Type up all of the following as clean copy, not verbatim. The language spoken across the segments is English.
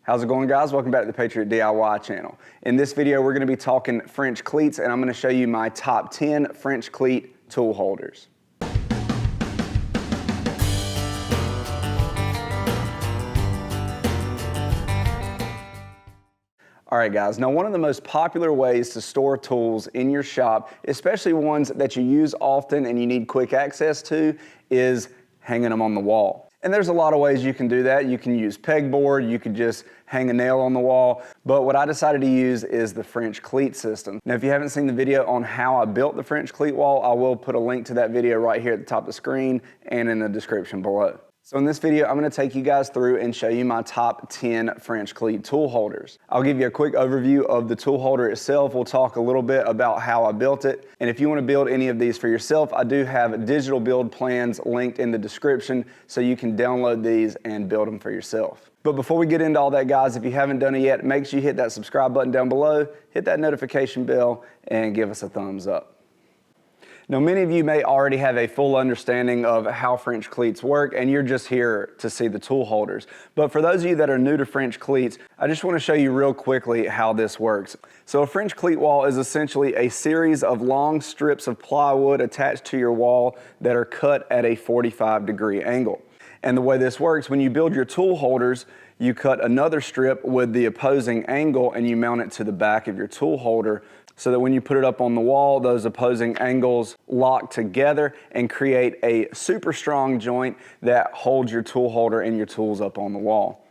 How's it going, guys? Welcome back to the PatriotDIY channel. In this video, we're going to be talking French cleats, and I'm going to show you my top 10 French cleat tool holders. All right, guys, now one of the most popular ways to store tools in your shop, especially ones that you use often and you need quick access to, is hanging them on the wall. And there's a lot of ways you can do that. You can use pegboard, you could just hang a nail on the wall, but what I decided to use is the French cleat system. Now, if you haven't seen the video on how I built the French cleat wall, I will put a link to that video right here at the top of the screen and in the description below. So in this video, I'm going to take you guys through and show you my top 10 French cleat tool holders. I'll give you a quick overview of the tool holder itself. We'll talk a little bit about how I built it. And if you want to build any of these for yourself, I do have digital build plans linked in the description so you can download these and build them for yourself. But before we get into all that, guys, if you haven't done it yet, make sure you hit that subscribe button down below, hit that notification bell, and give us a thumbs up. Now, many of you may already have a full understanding of how French cleats work, and you're just here to see the tool holders. But for those of you that are new to French cleats, I just want to show you real quickly how this works. So a French cleat wall is essentially a series of long strips of plywood attached to your wall that are cut at a 45-degree angle. And the way this works, when you build your tool holders, you cut another strip with the opposing angle and you mount it to the back of your tool holder so that when you put it up on the wall, those opposing angles lock together and create a super strong joint that holds your tool holder and your tools up on the wall.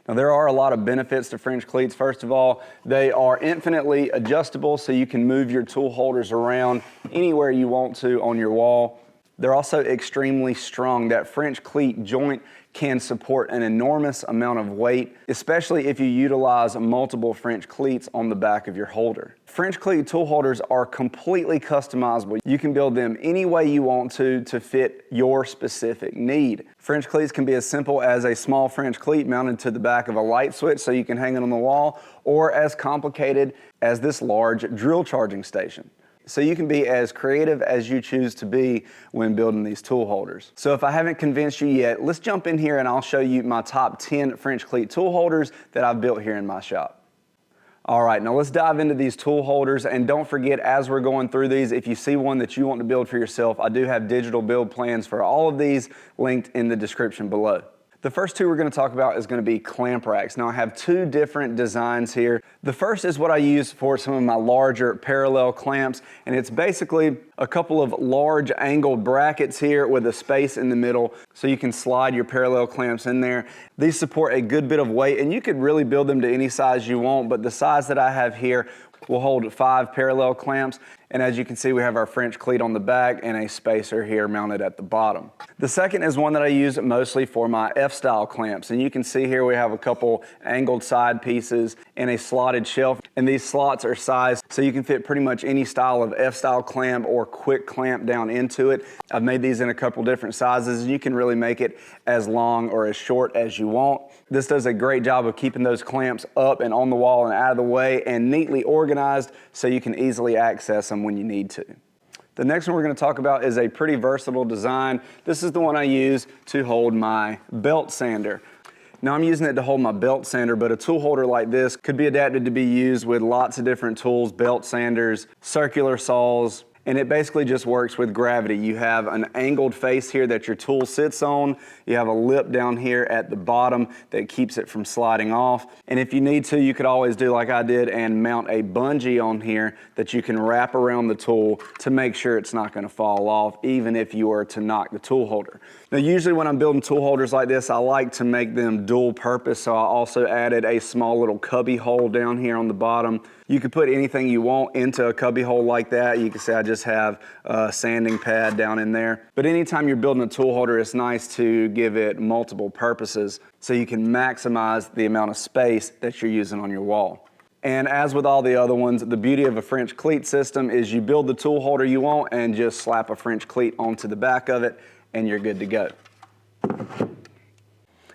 Now, there are a lot of benefits to French cleats. First of all, they are infinitely adjustable, so you can move your tool holders around anywhere you want to on your wall. They're also extremely strong. That French cleat joint can support an enormous amount of weight, especially if you utilize multiple French cleats on the back of your holder. French cleat tool holders are completely customizable. You can build them any way you want to fit your specific need. French cleats can be as simple as a small French cleat mounted to the back of a light switch so you can hang it on the wall, or as complicated as this large drill charging station. So you can be as creative as you choose to be when building these tool holders. So if I haven't convinced you yet, let's jump in here and I'll show you my top 10 French cleat tool holders that I've built here in my shop. All right, now let's dive into these tool holders, and don't forget, as we're going through these, if you see one that you want to build for yourself, I do have digital build plans for all of these linked in the description below. The first two we're going to talk about is going to be clamp racks. Now, I have two different designs here. The first is what I use for some of my larger parallel clamps, and it's basically a couple of large angled brackets here with a space in the middle so you can slide your parallel clamps in there. These support a good bit of weight, and you could really build them to any size you want, but the size that I have here will hold 5 parallel clamps. And as you can see, we have our French cleat on the back and a spacer here mounted at the bottom. The second is one that I use mostly for my F-style clamps. And you can see here we have a couple angled side pieces and a slotted shelf. And these slots are sized so you can fit pretty much any style of F-style clamp or quick clamp down into it. I've made these in a couple different sizes, and you can really make it as long or as short as you want. This does a great job of keeping those clamps up and on the wall and out of the way and neatly organized so you can easily access them when you need to. The next one we're going to talk about is a pretty versatile design. This is the one I use to hold my belt sander. Now, I'm using it to hold my belt sander, but a tool holder like this could be adapted to be used with lots of different tools, belt sanders, circular saws, and it basically just works with gravity. You have an angled face here that your tool sits on. You have a lip down here at the bottom that keeps it from sliding off. And if you need to, you could always do like I did and mount a bungee on here that you can wrap around the tool to make sure it's not gonna fall off, even if you were to knock the tool holder. Now, usually when I'm building tool holders like this, I like to make them dual purpose, so I also added a small little cubby hole down here on the bottom. You can put anything you want into a cubby hole like that. You can say I just have a sanding pad down in there. But anytime you're building a tool holder, it's nice to give it multiple purposes so you can maximize the amount of space that you're using on your wall. And as with all the other ones, the beauty of a French cleat system is you build the tool holder you want and just slap a French cleat onto the back of it and you're good to go.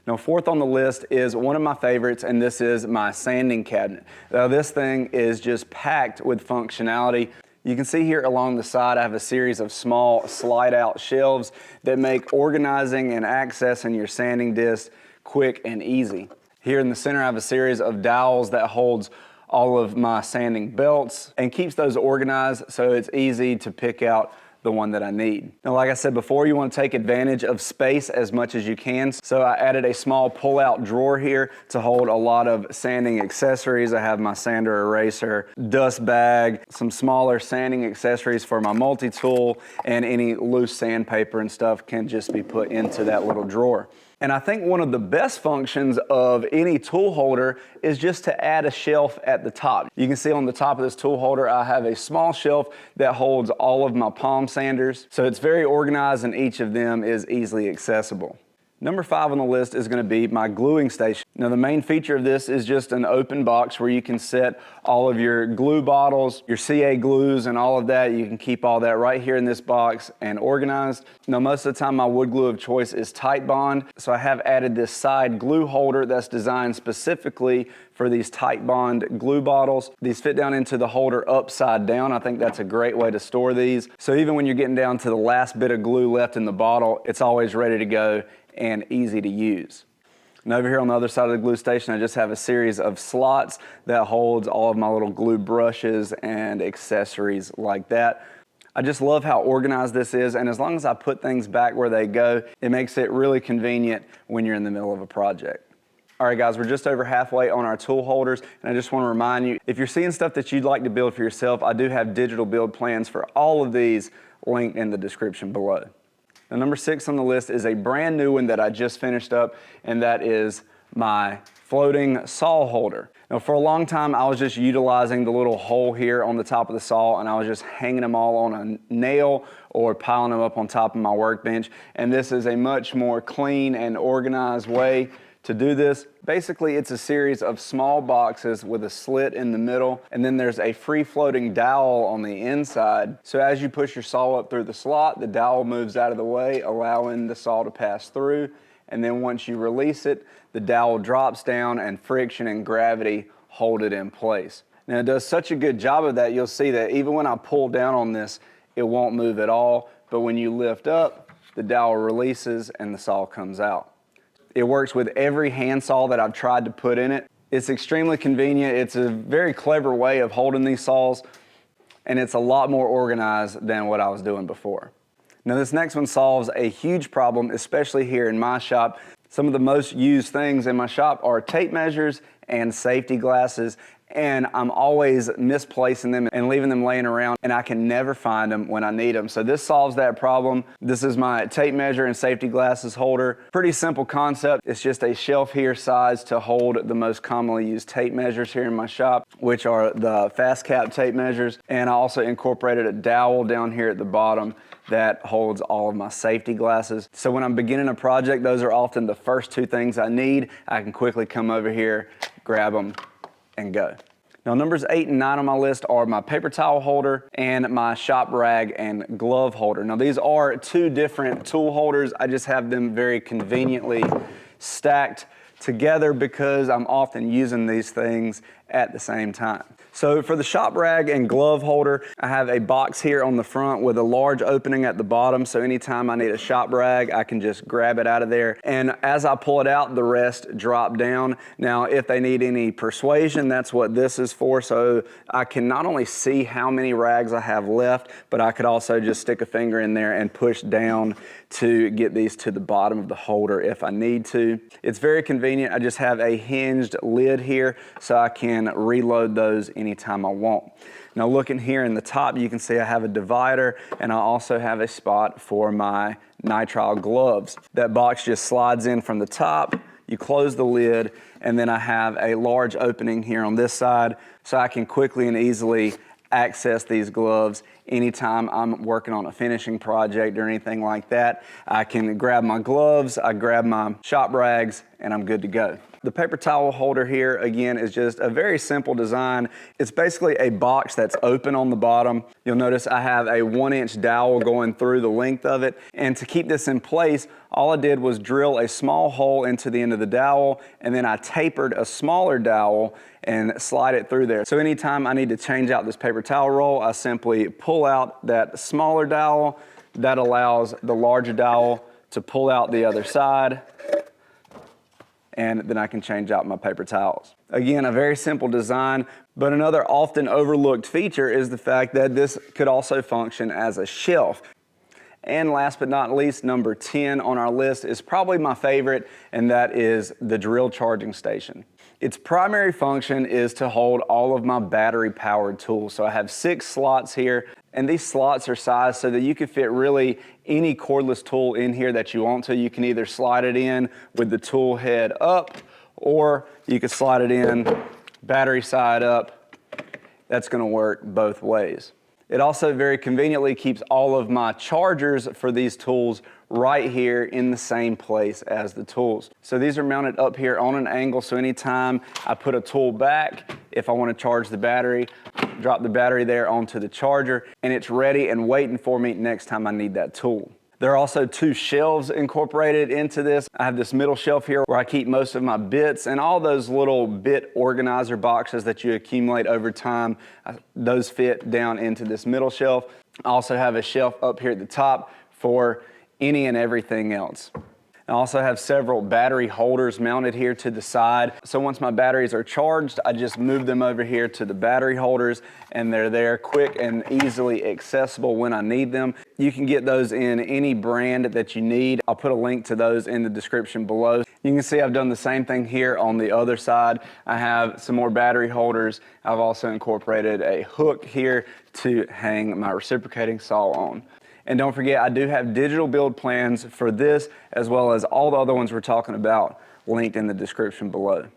Now, fourth on the list is one of my favorites, and this is my sanding cabinet. Now, this thing is just packed with functionality. You can see here along the side, I have a series of small slide out shelves that make organizing and accessing your sanding disc quick and easy. Here in the center, I have a series of dowels that holds all of my sanding belts and keeps those organized so it's easy to pick out the one that I need. Now, like I said before, you want to take advantage of space as much as you can. So I added a small pull-out drawer here to hold a lot of sanding accessories. I have my sander eraser, dust bag, some smaller sanding accessories for my multi-tool, and any loose sandpaper and stuff can just be put into that little drawer. And I think one of the best functions of any tool holder is just to add a shelf at the top. You can see on the top of this tool holder, I have a small shelf that holds all of my palm sanders. So it's very organized and each of them is easily accessible. Number 5 on the list is going to be my gluing station. Now, the main feature of this is just an open box where you can set all of your glue bottles, your CA glues, and all of that. You can keep all that right here in this box and organized. Now, most of the time my wood glue of choice is Titebond, so I have added this side glue holder that's designed specifically for these Titebond glue bottles. These fit down into the holder upside down. I think that's a great way to store these. So even when you're getting down to the last bit of glue left in the bottle, it's always ready to go and easy to use. And over here on the other side of the glue station, I just have a series of slots that holds all of my little glue brushes and accessories like that. I just love how organized this is, and as long as I put things back where they go, it makes it really convenient when you're in the middle of a project. All right, guys, we're just over halfway on our tool holders, and I just want to remind you, if you're seeing stuff that you'd like to build for yourself, I do have digital build plans for all of these linked in the description below. Now, number 6 on the list is a brand new one that I just finished up, and that is my floating saw holder. Now, for a long time, I was just utilizing the little hole here on the top of the saw, and I was just hanging them all on a nail or piling them up on top of my workbench. And this is a much more clean and organized way to do this. Basically, it's a series of small boxes with a slit in the middle, and then there's a free-floating dowel on the inside. So as you push your saw up through the slot, the dowel moves out of the way, allowing the saw to pass through. And then once you release it, the dowel drops down and friction and gravity hold it in place. Now, it does such a good job of that, you'll see that even when I pull down on this, it won't move at all. But when you lift up, the dowel releases and the saw comes out. It works with every handsaw that I've tried to put in it. It's extremely convenient. It's a very clever way of holding these saws, and it's a lot more organized than what I was doing before. Now, this next one solves a huge problem, especially here in my shop. Some of the most used things in my shop are tape measures and safety glasses, and I'm always misplacing them and leaving them laying around, and I can never find them when I need them. So this solves that problem. This is my tape measure and safety glasses holder. Pretty simple concept. It's just a shelf here size to hold the most commonly used tape measures here in my shop, which are the fast cap tape measures. And I also incorporated a dowel down here at the bottom that holds all of my safety glasses. So when I'm beginning a project, those are often the first 2 things I need. I can quickly come over here, grab them, and go. Now, numbers 8 and 9 on my list are my paper towel holder and my shop rag and glove holder. Now, these are 2 different tool holders. I just have them very conveniently stacked together because I'm often using these things at the same time. So for the shop rag and glove holder, I have a box here on the front with a large opening at the bottom. So anytime I need a shop rag, I can just grab it out of there. And as I pull it out, the rest drop down. Now, if they need any persuasion, that's what this is for. So I can not only see how many rags I have left, but I could also just stick a finger in there and push down to get these to the bottom of the holder if I need to. It's very convenient. I just have a hinged lid here so I can reload those anytime I want. Now, looking here in the top, you can see I have a divider, and I also have a spot for my nitrile gloves. That box just slides in from the top, you close the lid, and then I have a large opening here on this side so I can quickly and easily access these gloves anytime I'm working on a finishing project or anything like that. I can grab my gloves, I grab my shop rags, and I'm good to go. The paper towel holder here, again, is just a very simple design. It's basically a box that's open on the bottom. You'll notice I have a 1-inch dowel going through the length of it. And to keep this in place, all I did was drill a small hole into the end of the dowel, and then I tapered a smaller dowel and slide it through there. So anytime I need to change out this paper towel roll, I simply pull out that smaller dowel. That allows the larger dowel to pull out the other side. and then I can change out my paper towels. Again, a very simple design, but another often overlooked feature is the fact that this could also function as a shelf. And last but not least, number 10 on our list is probably my favorite, and that is the drill charging station. Its primary function is to hold all of my battery-powered tools. So I have 6 slots here, and these slots are sized so that you can fit really any cordless tool in here that you want to. You can either slide it in with the tool head up, or you can slide it in battery side up. That's gonna work both ways. It also very conveniently keeps all of my chargers for these tools right here in the same place as the tools. So these are mounted up here on an angle, so anytime I put a tool back, if I want to charge the battery, drop the battery there onto the charger, and it's ready and waiting for me next time I need that tool. There are also 2 shelves incorporated into this. I have this middle shelf here where I keep most of my bits and all those little bit organizer boxes that you accumulate over time. Those fit down into this middle shelf. I also have a shelf up here at the top for any and everything else. I also have several battery holders mounted here to the side. So once my batteries are charged, I just move them over here to the battery holders, and they're there quick and easily accessible when I need them. You can get those in any brand that you need. I'll put a link to those in the description below. You can see I've done the same thing here on the other side. I have some more battery holders. I've also incorporated a hook here to hang my reciprocating saw on. And don't forget, I do have digital build plans for this, as well as all the other ones we're talking about, linked in the description below.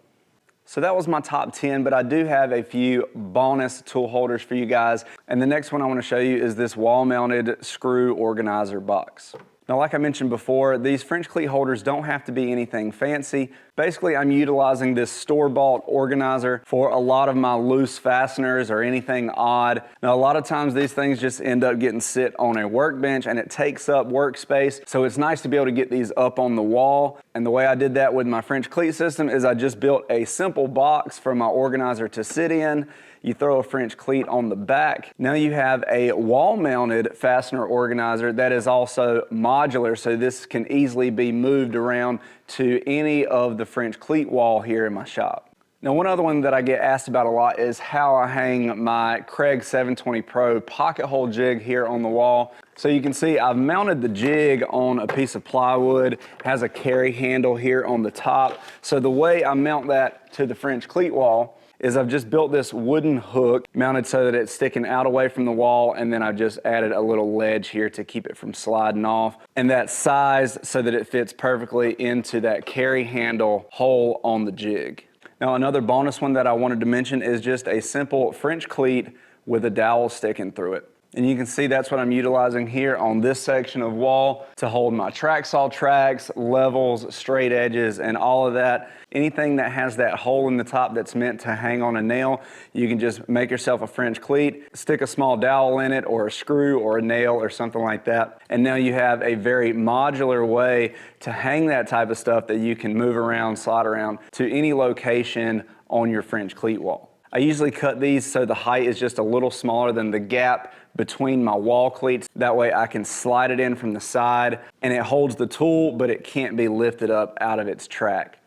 So that was my top 10, but I do have a few bonus tool holders for you guys. And the next one I want to show you is this wall-mounted screw organizer box. Now, like I mentioned before, these French cleat holders don't have to be anything fancy. Basically, I'm utilizing this store-bought organizer for a lot of my loose fasteners or anything odd. Now, a lot of times these things just end up getting sit on a workbench and it takes up workspace. So it's nice to be able to get these up on the wall. And the way I did that with my French cleat system is I just built a simple box for my organizer to sit in. You throw a French cleat on the back. Now you have a wall-mounted fastener organizer that is also modular, so this can easily be moved around to any of the French cleat wall here in my shop. Now, one other one that I get asked about a lot is how I hang my Craig 720 Pro pocket hole jig here on the wall. So you can see I've mounted the jig on a piece of plywood. It has a carry handle here on the top. So the way I mount that to the French cleat wall is I've just built this wooden hook mounted so that it's sticking out away from the wall, and then I've just added a little ledge here to keep it from sliding off, and that size so that it fits perfectly into that carry handle hole on the jig. Now, another bonus one that I wanted to mention is just a simple French cleat with a dowel sticking through it. And you can see that's what I'm utilizing here on this section of wall to hold my track saw tracks, levels, straight edges, and all of that. Anything that has that hole in the top that's meant to hang on a nail, you can just make yourself a French cleat, stick a small dowel in it, or a screw, or a nail, or something like that. And now you have a very modular way to hang that type of stuff that you can move around, slide around to any location on your French cleat wall. I usually cut these so the height is just a little smaller than the gap between my wall cleats. That way I can slide it in from the side and it holds the tool, but it can't be lifted up out of its track.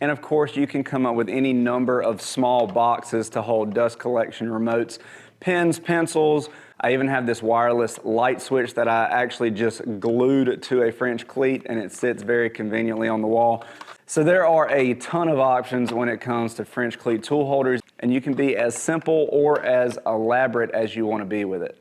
And of course, you can come up with any number of small boxes to hold dust collection remotes, pens, pencils. I even have this wireless light switch that I actually just glued to a French cleat, and it sits very conveniently on the wall. So there are a ton of options when it comes to French cleat tool holders, and you can be as simple or as elaborate as you want to be with it.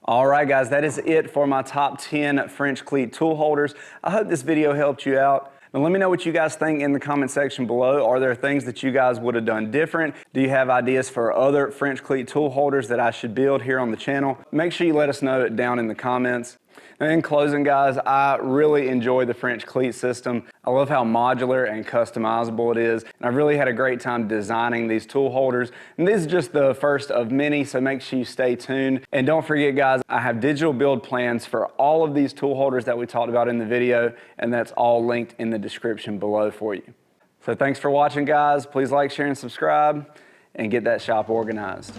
All right, guys, that is it for my top 10 French cleat tool holders. I hope this video helped you out. Now, let me know what you guys think in the comment section below. Are there things that you guys would have done different? Do you have ideas for other French cleat tool holders that I should build here on the channel? Make sure you let us know down in the comments. And in closing, guys, I really enjoy the French cleat system. I love how modular and customizable it is. And I've really had a great time designing these tool holders. And this is just the first of many, so make sure you stay tuned. And don't forget, guys, I have digital build plans for all of these tool holders that we talked about in the video, and that's all linked in the description below for you. So thanks for watching, guys. Please like, share, and subscribe, and get that shop organized.